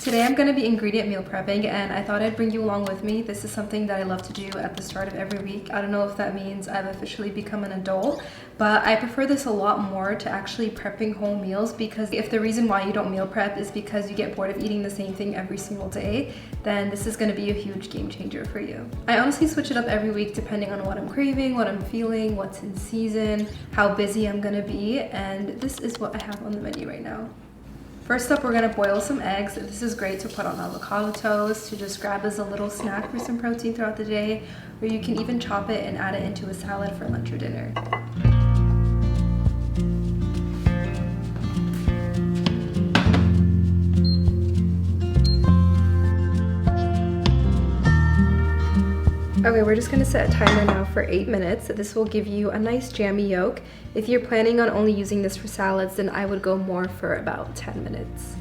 Today I'm going to be ingredient meal prepping, and I thought I'd bring you along with me. This is something that I love to do at the start of every week. I don't know if that means I've officially become an adult, but I prefer this a lot more to actually prepping whole meals, because if the reason why you don't meal prep is because you get bored of eating the same thing every single day, then this is going to be a huge game changer for you. I honestly switch it up every week depending on what I'm craving, what I'm feeling, what's in season, how busy I'm going to be, and this is what I have on the menu right now. First up, we're gonna boil some eggs. This is great to put on avocado toast, to just grab as a little snack for some protein throughout the day, or you can even chop it and add it into a salad for lunch or dinner. Okay, we're just gonna set a timer now for 8 minutes. This will give you a nice jammy yolk. If you're planning on only using this for salads, then I would go more for about 10 minutes.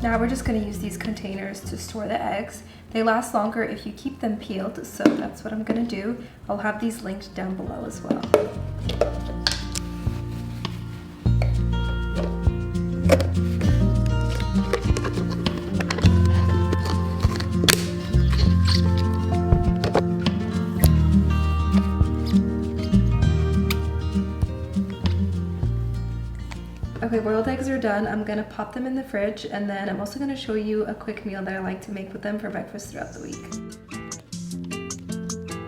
Now we're just going to use these containers to store the eggs. They last longer if you keep them peeled, so that's what I'm going to do. I'll have these linked down below as well. Okay, boiled eggs are done. I'm gonna pop them in the fridge, and then I'm also gonna show you a quick meal that I like to make with them for breakfast throughout the week.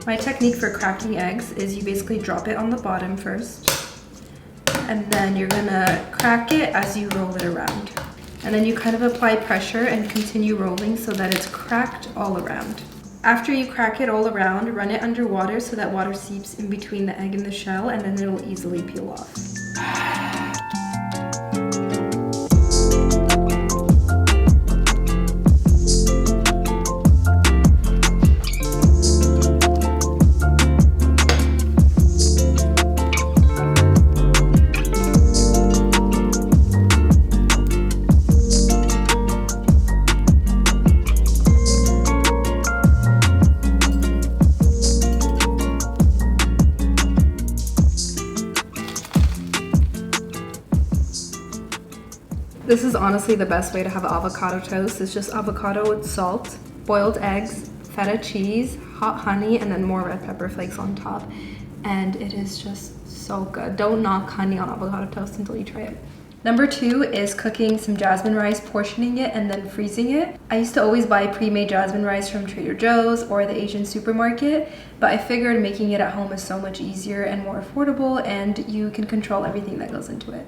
My technique for cracking eggs is you basically drop it on the bottom first, and then you're gonna crack it as you roll it around. And then you kind of apply pressure and continue rolling so that it's cracked all around. After you crack it all around, run it under water so that water seeps in between the egg and the shell, and then it'll easily peel off. This is honestly the best way to have avocado toast. It's just avocado with salt, boiled eggs, feta cheese, hot honey, and then more red pepper flakes on top. And it is just so good. Don't knock honey on avocado toast until you try it. Number 2 is cooking some jasmine rice, portioning it, and then freezing it. I used to always buy pre-made jasmine rice from Trader Joe's or the Asian supermarket, but I figured making it at home is so much easier and more affordable, and you can control everything that goes into it.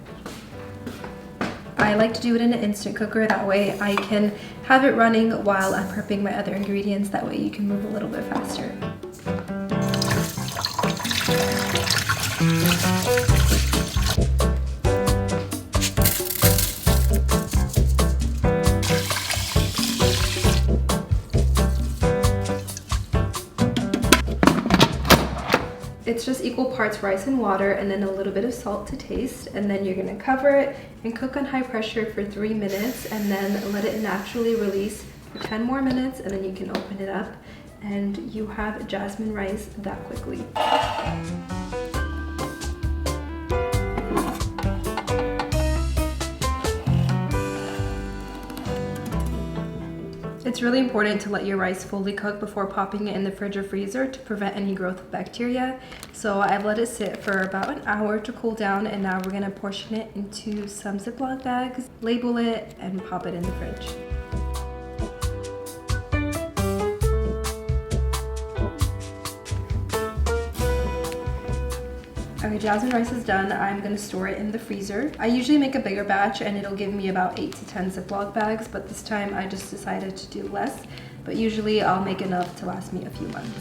I like to do it in an instant cooker. That way I can have it running while I'm prepping my other ingredients. That way you can move a little bit faster. It's just equal parts rice and water, and then a little bit of salt to taste, and then you're gonna cover it and cook on high pressure for 3 minutes, and then let it naturally release for 10 more minutes, and then you can open it up and you have jasmine rice that quickly. It's really important to let your rice fully cook before popping it in the fridge or freezer to prevent any growth of bacteria. So I've let it sit for about an hour to cool down, and now we're gonna portion it into some Ziploc bags, label it, and pop it in the fridge. Okay, jasmine rice is done. I'm gonna store it in the freezer. I usually make a bigger batch and it'll give me about 8 to 10 Ziploc bags, but this time I just decided to do less. But usually I'll make enough to last me a few months.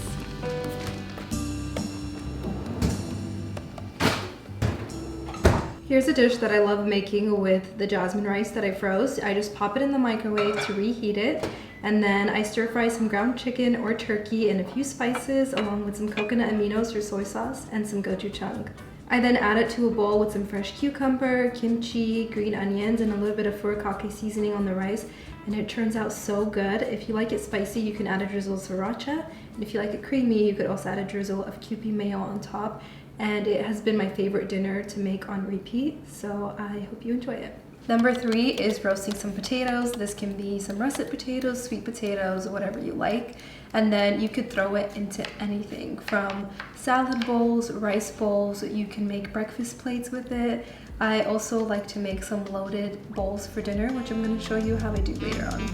Here's a dish that I love making with the jasmine rice that I froze. I just pop it in the microwave to reheat it, and then I stir fry some ground chicken or turkey and a few spices along with some coconut aminos or soy sauce and some gochujang. I then add it to a bowl with some fresh cucumber, kimchi, green onions, and a little bit of furikake seasoning on the rice, and it turns out so good. If you like it spicy, you can add a drizzle of sriracha, and if you like it creamy, you could also add a drizzle of Kewpie mayo on top, and it has been my favorite dinner to make on repeat, so I hope you enjoy it. Number 3 is roasting some potatoes. This can be some russet potatoes, sweet potatoes, whatever you like. And then you could throw it into anything from salad bowls, rice bowls. You can make breakfast plates with it. I also like to make some loaded bowls for dinner, which I'm going to show you how I do later on.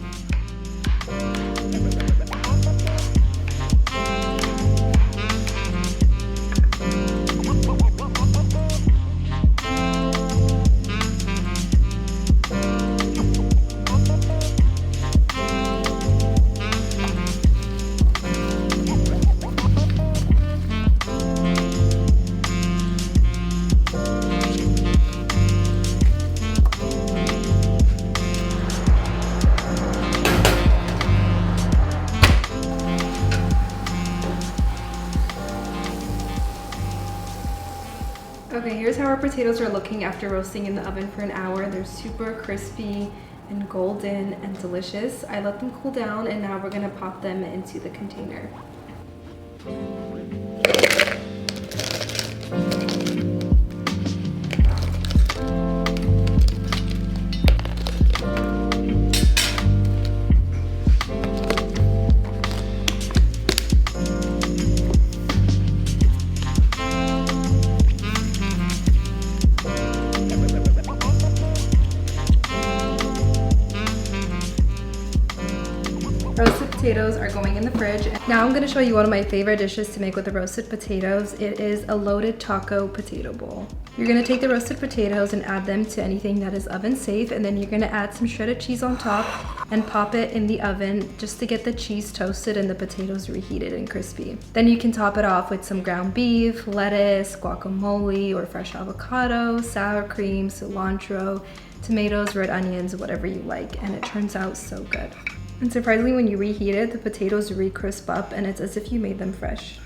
Okay, here's how our potatoes are looking after roasting in the oven for an hour. They're super crispy and golden and delicious. I let them cool down, and now we're gonna pop them into the container. Roasted potatoes are going in the fridge. Now I'm going to show you one of my favorite dishes to make with the roasted potatoes. It is a loaded taco potato bowl. You're going to take the roasted potatoes and add them to anything that is oven safe, and then you're going to add some shredded cheese on top and pop it in the oven just to get the cheese toasted and the potatoes reheated and crispy. Then you can top it off with some ground beef, lettuce, guacamole, or fresh avocado, sour cream, cilantro, tomatoes, red onions, whatever you like, and it turns out so good. And surprisingly, when you reheat it, the potatoes re-crisp up and it's as if you made them fresh.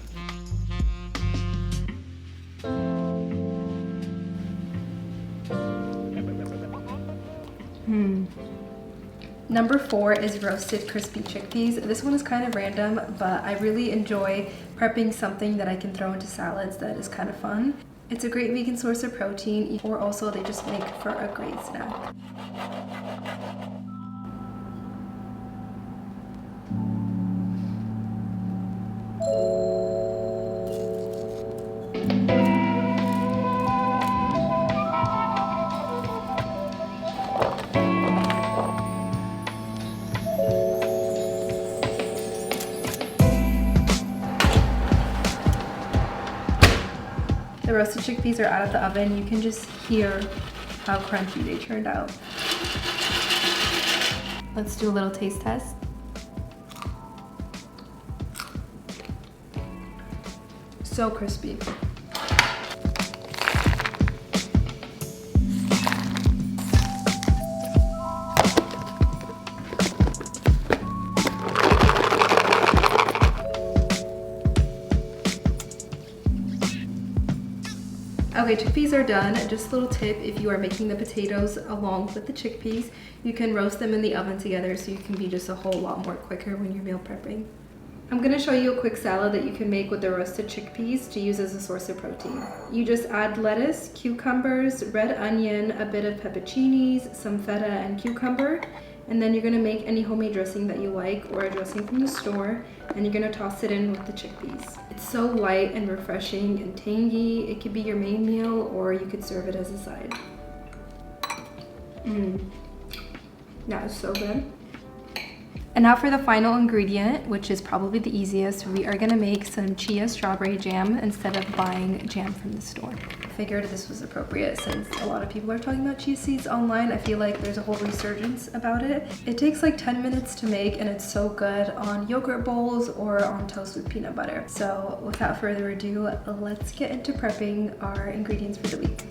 Number 4 is roasted crispy chickpeas. This one is kind of random, but I really enjoy prepping something that I can throw into salads that is kind of fun. It's a great vegan source of protein, or also they just make for a great snack. The roasted chickpeas are out of the oven. You can just hear how crunchy they turned out. Let's do a little taste test. So crispy. Okay, chickpeas are done. Just a little tip, if you are making the potatoes along with the chickpeas, you can roast them in the oven together so you can be just a whole lot more quicker when you're meal prepping. I'm going to show you a quick salad that you can make with the roasted chickpeas to use as a source of protein. You just add lettuce, cucumbers, red onion, a bit of pepperoncinis, some feta and cucumber, and then you're going to make any homemade dressing that you like or a dressing from the store, and you're going to toss it in with the chickpeas. It's so light and refreshing and tangy. It could be your main meal or you could serve it as a side. That is so good. And now for the final ingredient, which is probably the easiest, we are gonna make some Chia Strawberry Jam instead of buying jam from the store. I figured this was appropriate since a lot of people are talking about chia seeds online. I feel like there's a whole resurgence about it. It takes like 10 minutes to make and it's so good on yogurt bowls or on toast with peanut butter. So without further ado, let's get into prepping our ingredients for the week.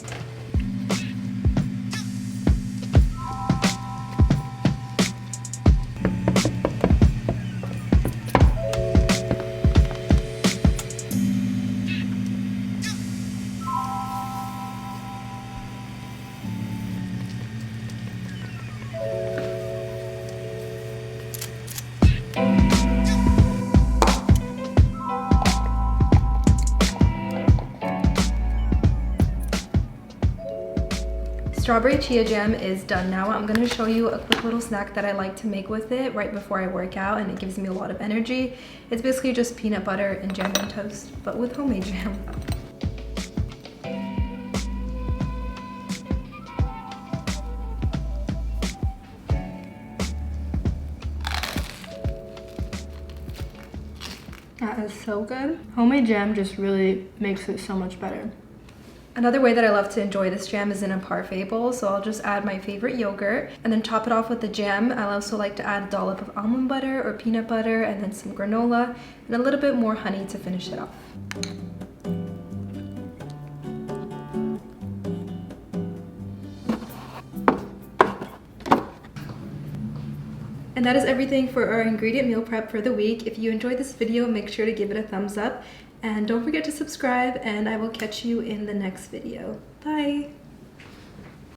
Strawberry chia jam is done now. I'm gonna show you a quick little snack that I like to make with it right before I work out, and it gives me a lot of energy. It's basically just peanut butter and jam and toast, but with homemade jam. That is so good. Homemade jam just really makes it so much better. Another way that I love to enjoy this jam is in a parfait bowl, so I'll just add my favorite yogurt and then top it off with the jam. I also like to add a dollop of almond butter or peanut butter and then some granola and a little bit more honey to finish it off. And that is everything for our ingredient meal prep for the week. If you enjoyed this video, make sure to give it a thumbs up and don't forget to subscribe, and I will catch you in the next video. Bye!